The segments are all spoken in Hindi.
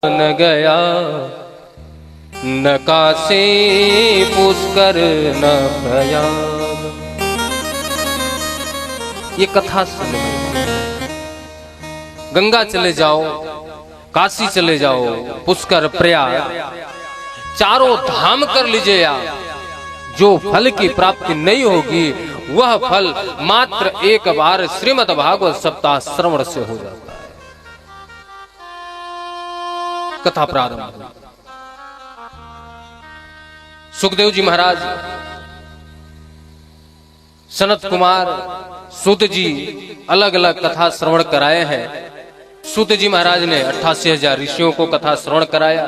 न गया न काशी पुष्कर न प्रयाग। ये कथा सुन, गंगा चले जाओ, काशी चले जाओ, पुष्कर प्रयाग, चारों धाम कर लीजिए आप, जो फल की प्राप्ति नहीं होगी वह फल मात्र एक बार श्रीमद् भागवत सप्ताह श्रवण से हो जाता है। कथा प्रारंभ। सुखदेव जी महाराज सनत कुमार सूत जी अलग अलग कथा श्रवण कराए हैं। सूत जी महाराज ने 88,000 ऋषियों को कथा श्रवण कराया।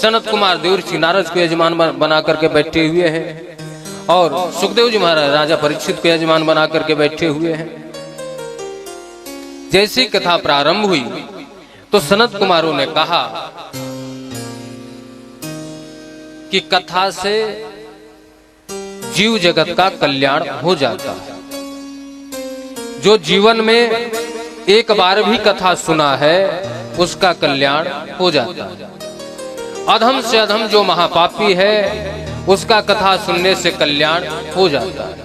सनत कुमार देवर्षि नारद को यजमान बना करके बैठे हुए हैं और सुखदेव जी महाराज राजा परीक्षित को यजमान बना करके बैठे हुए हैं। जैसी कथा प्रारंभ हुई तो सनत कुमारों ने कहा कि कथा से जीव जगत का कल्याण हो जाता है। जो जीवन में एक बार भी कथा सुना है उसका कल्याण हो जाता है। अधम से अधम जो महापापी है उसका कथा सुनने से कल्याण हो जाता है।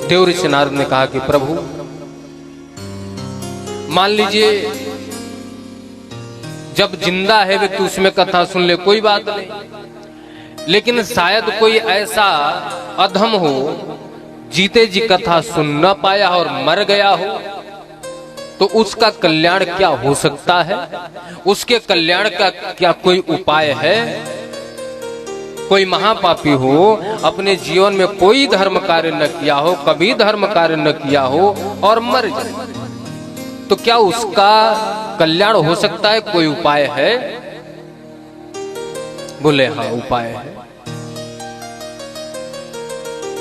देवर्षि नारद ने कहा कि प्रभु मान लीजिए जब जिंदा है व्यक्ति उसमें कथा सुन ले कोई बात नहीं, लेकिन शायद कोई ऐसा अधम हो जीते जी कथा सुन न पाया और मर गया हो तो उसका कल्याण क्या हो सकता है? उसके कल्याण का क्या कोई उपाय है? कोई महापापी हो, अपने जीवन में कोई धर्म कार्य न किया हो, कभी धर्म कार्य न किया हो और मर जाए तो क्या उसका कल्याण हो सकता है? कोई उपाय है? बोले हाँ उपाय है।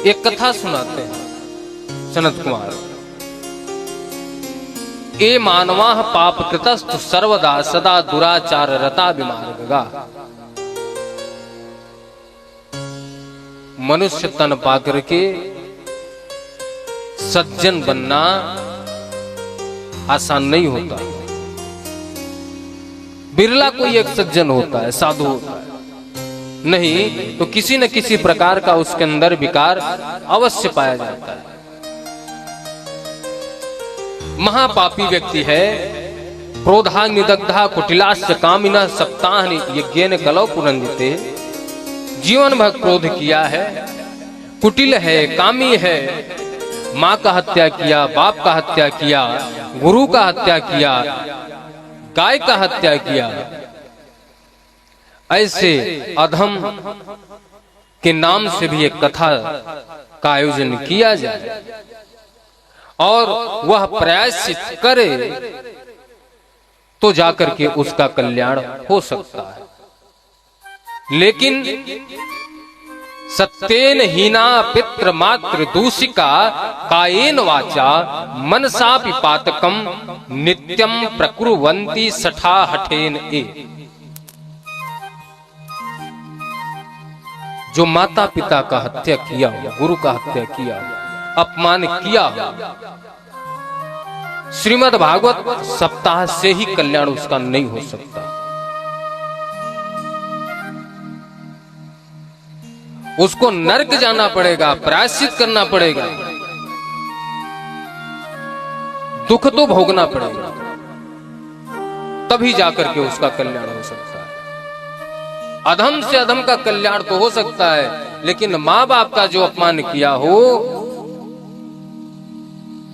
एक कथा सुनाते हैं सनत कुमार। ए मानवाः पाप कृतस्तु सर्वदा सदा दुराचार रता विमार्गा। मनुष्य तन पाकर के सज्जन बनना आसान नहीं होता। बिरला कोई एक सज्जन होता है, साधु होता है, नहीं तो किसी न किसी प्रकार का उसके अंदर विकार अवश्य पाया जाता है। महापापी व्यक्ति है, क्रोधा निदग्धा कुटिलास्य कामिना सप्ताहनि यज्ञेन कलौ पुरंदिते। जीवन भर क्रोध किया है, कुटिल है, कामी है, माँ का हत्या किया, बाप का हत्या किया, गुरु का हत्या किया, गाय का हत्या किया। ऐसे अधम के नाम से भी एक कथा का आयोजन किया जाए और वह प्रायश्चित करे तो जाकर के उसका कल्याण हो सकता है। लेकिन सत्येन हीना पितृ मातृ दूषिका कायेन वाचा मनसापि पातकम नित्यम प्रकुर्वन्ति सठा हठेन ए। जो माता पिता का हत्या किया हो, गुरु का हत्या किया हो, अपमान किया हो, श्रीमद् भागवत सप्ताह से ही कल्याण उसका नहीं हो सकता। उसको नरक जाना पड़ेगा, प्रायश्चित करना पड़ेगा, दुख तो भोगना पड़ेगा, तभी जाकर के उसका कल्याण हो सकता है। अधम से अधम का कल्याण तो हो सकता है, लेकिन माँ बाप का जो अपमान किया हो,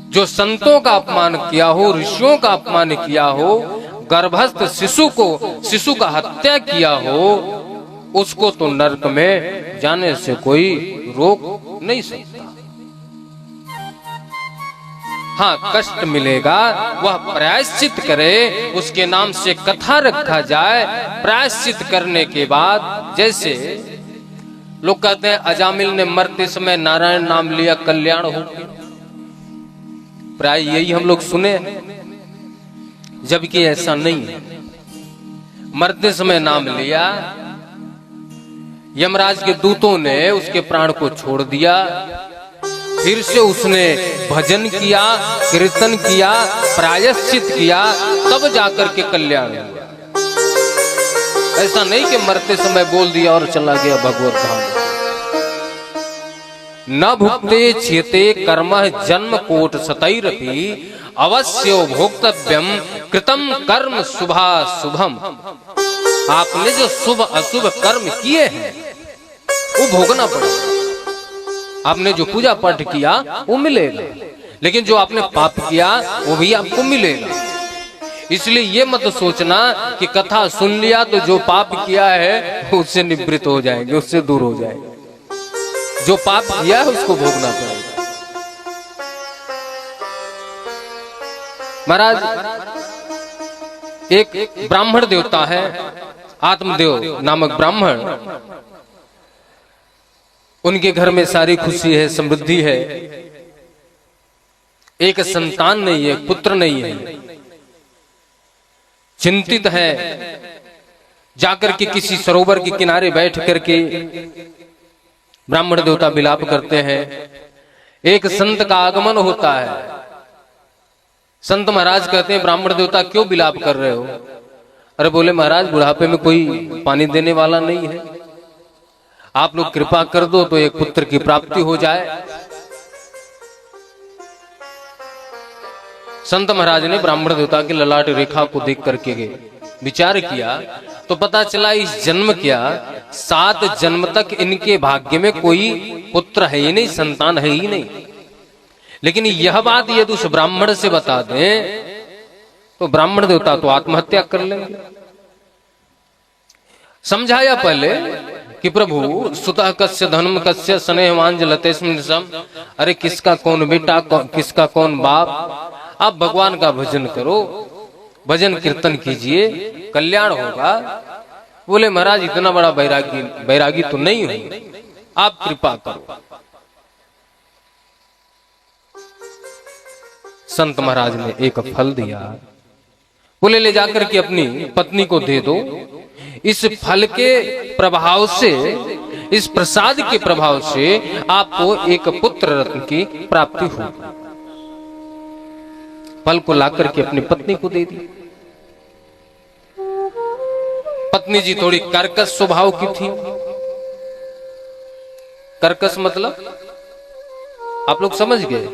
जो संतों का अपमान किया हो, ऋषियों का अपमान किया हो, गर्भस्थ शिशु का हत्या किया हो, उसको तो नरक में जाने से कोई रोक नहीं सकता। हाँ कष्ट मिलेगा, वह प्रायश्चित करे, उसके नाम से कथा रखा जाए। प्रायश्चित करने के बाद जैसे लोग कहते हैं अजामिल ने मरते समय नारायण नाम लिया कल्याण हो गया, प्राय यही हम लोग सुने, जबकि ऐसा नहीं है। मरते समय नाम लिया, यमराज के दूतों ने उसके प्राण को छोड़ दिया, फिर से उसने भजन किया, कीर्तन किया, प्रायश्चित किया, तब जाकर के कल्याण हुआ। ऐसा नहीं कि मरते समय बोल दिया और चला गया भगवत धाम। न भुक्ते चेते कर्म जन्म कोट सतैरपि अवश्यो भोक्तव्यम कृतम कर्म शुभा शुभम। आपने जो शुभ अशुभ कर्म किए हैं वो भोगना पड़ेगा। आपने जो पूजा पाठ किया वो मिलेगा, लेकिन जो आपने पाप किया वो भी आपको मिलेगा। इसलिए ये मत सोचना कि कथा सुन लिया तो जो पाप किया है उससे निवृत्त हो जाएंगे, उससे दूर हो जाएंगे। जो पाप किया है उसको भोगना पड़ेगा। महाराज, एक ब्राह्मण देवता है, आत्मदेव नामक ब्राह्मण। उनके घर में सारी खुशी है, समृद्धि है। एक संतान नहीं है, पुत्र नहीं है। चिंतित है, जाकर के किसी सरोवर के किनारे बैठ करके ब्राह्मण देवता विलाप करते हैं। एक संत का आगमन होता है। संत महाराज कहते हैं, ब्राह्मण देवता क्यों विलाप कर रहे हो? अरे बोले, महाराज बुढ़ापे में कोई पानी देने वाला नहीं है, आप लोग कृपा कर दो तो एक पुत्र की प्राप्ति हो जाए। संत महाराज ने ब्राह्मण देवता की ललाट रेखा को देख करके विचार किया तो पता चला इस जन्म क्या 7 जन्म तक इनके भाग्य में कोई पुत्र है ही नहीं, संतान है ही नहीं। लेकिन यह बात यदि उस ब्राह्मण से बता दें तो ब्राह्मण देवता तो आत्महत्या कर लेंगे। समझाया पहले कि प्रभु सुतः कस्य धनम कस्य स्नेहवांजलते स्मृतम। अरे किसका कौन बेटा, किसका कौन बाप, आप भगवान का भजन करो, भजन कीर्तन कीजिए, कल्याण होगा। बोले महाराज इतना बड़ा बैरागी तो नहीं हूं, आप कृपा करो। संत महाराज ने एक फल दिया। बोले ले जाकर के अपनी पत्नी को दे दो, इस फल के प्रभाव से, इस प्रसाद के प्रभाव से आपको एक पुत्र रत्न की प्राप्ति होगी। फल को लाकर के अपनी पत्नी को दे दी। पत्नी जी थोड़ी कर्कश स्वभाव की थी। कर्कश मतलब आप लोग समझ गए?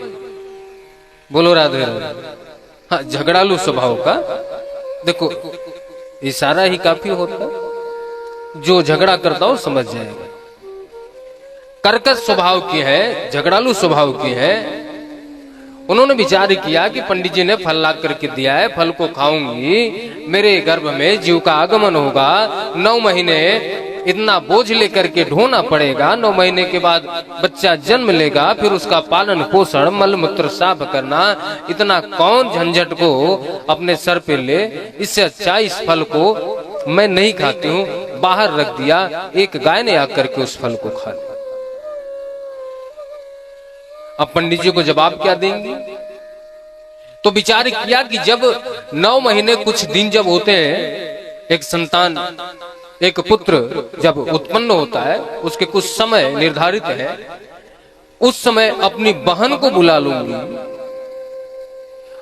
बोलो राधे राधे। हाँ, झगड़ालू स्वभाव का। देखो इशारा ही काफी होता, जो झगड़ा करता हो समझ जाएगा। कर्कश स्वभाव की है, झगड़ालू स्वभाव की है। उन्होंने विचार किया कि पंडित जी ने फल ला करके दिया है, फल को खाऊंगी, मेरे गर्भ में जीव का आगमन होगा, 9 महीने इतना बोझ लेकर के ढोना पड़ेगा, 9 महीने के बाद बच्चा जन्म लेगा, फिर उसका पालन पोषण, मल मूत्र साफ करना, इतना कौन झंझट को अपने सर पे ले। इससे अच्छा इस फल को मैं नहीं खाती हूँ, बाहर रख दिया, एक गाय ने आकर के उस फल को खा लिया। अब पंडित जी को जवाब क्या देंगे? तो विचार किया कि जब 9 महीने कुछ दिन जब होते हैं, एक संतान, एक पुत्र जब उत्पन्न होता है, उसके कुछ समय निर्धारित है, उस समय अपनी बहन को बुला लूंगी।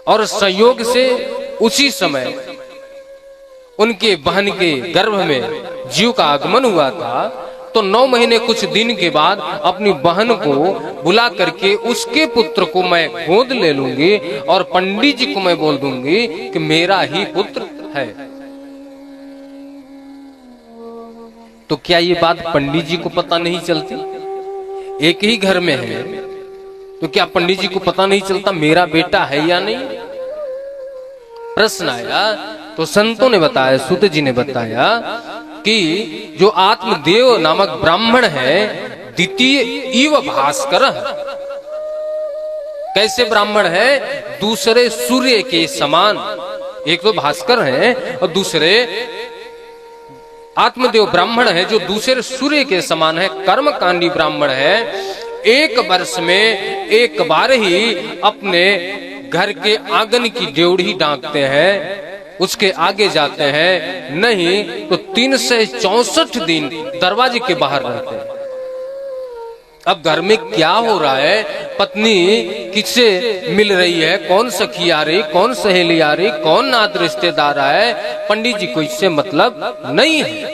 और संयोग से उसी समय उनके बहन के गर्भ में जीव का आगमन हुआ था। तो 9 महीने कुछ दिन के बाद अपनी बहन को बुला करके उसके पुत्र को मैं गोद ले लूंगी और पंडित जी को मैं बोल दूंगी कि मेरा ही पुत्र है। तो क्या ये बात पंडित जी को पता नहीं चलती? एक ही घर में है तो क्या पंडित जी को पता नहीं चलता मेरा बेटा है या नहीं? प्रश्न आया तो संतों ने बताया, सूत जी ने बताया कि जो आत्मदेव नामक ब्राह्मण है, द्वितीय इव भास्कर। कैसे ब्राह्मण है? दूसरे सूर्य के समान। एक तो भास्कर है और दूसरे आत्मदेव ब्राह्मण है जो दूसरे सूर्य के समान है, कर्मकांडी ब्राह्मण है। 1 वर्ष में एक बार ही अपने घर के आंगन की ड्योढ़ी डांकते हैं, उसके आगे जाते हैं, नहीं तो 364 दिन दरवाजे के बाहर रहते हैं। अब घर में क्या हो रहा है पत्नी किससे मिल रही है, कौन सखी आ रही, कौन सहेली आ रही, कौन नात रिश्तेदार आए, पंडित जी को इससे मतलब नहीं है।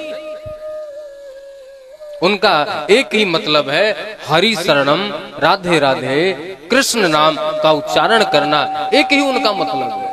उनका एक ही मतलब है, हरि शरणम, राधे राधे, कृष्ण नाम का उच्चारण करना, एक ही उनका मतलब है।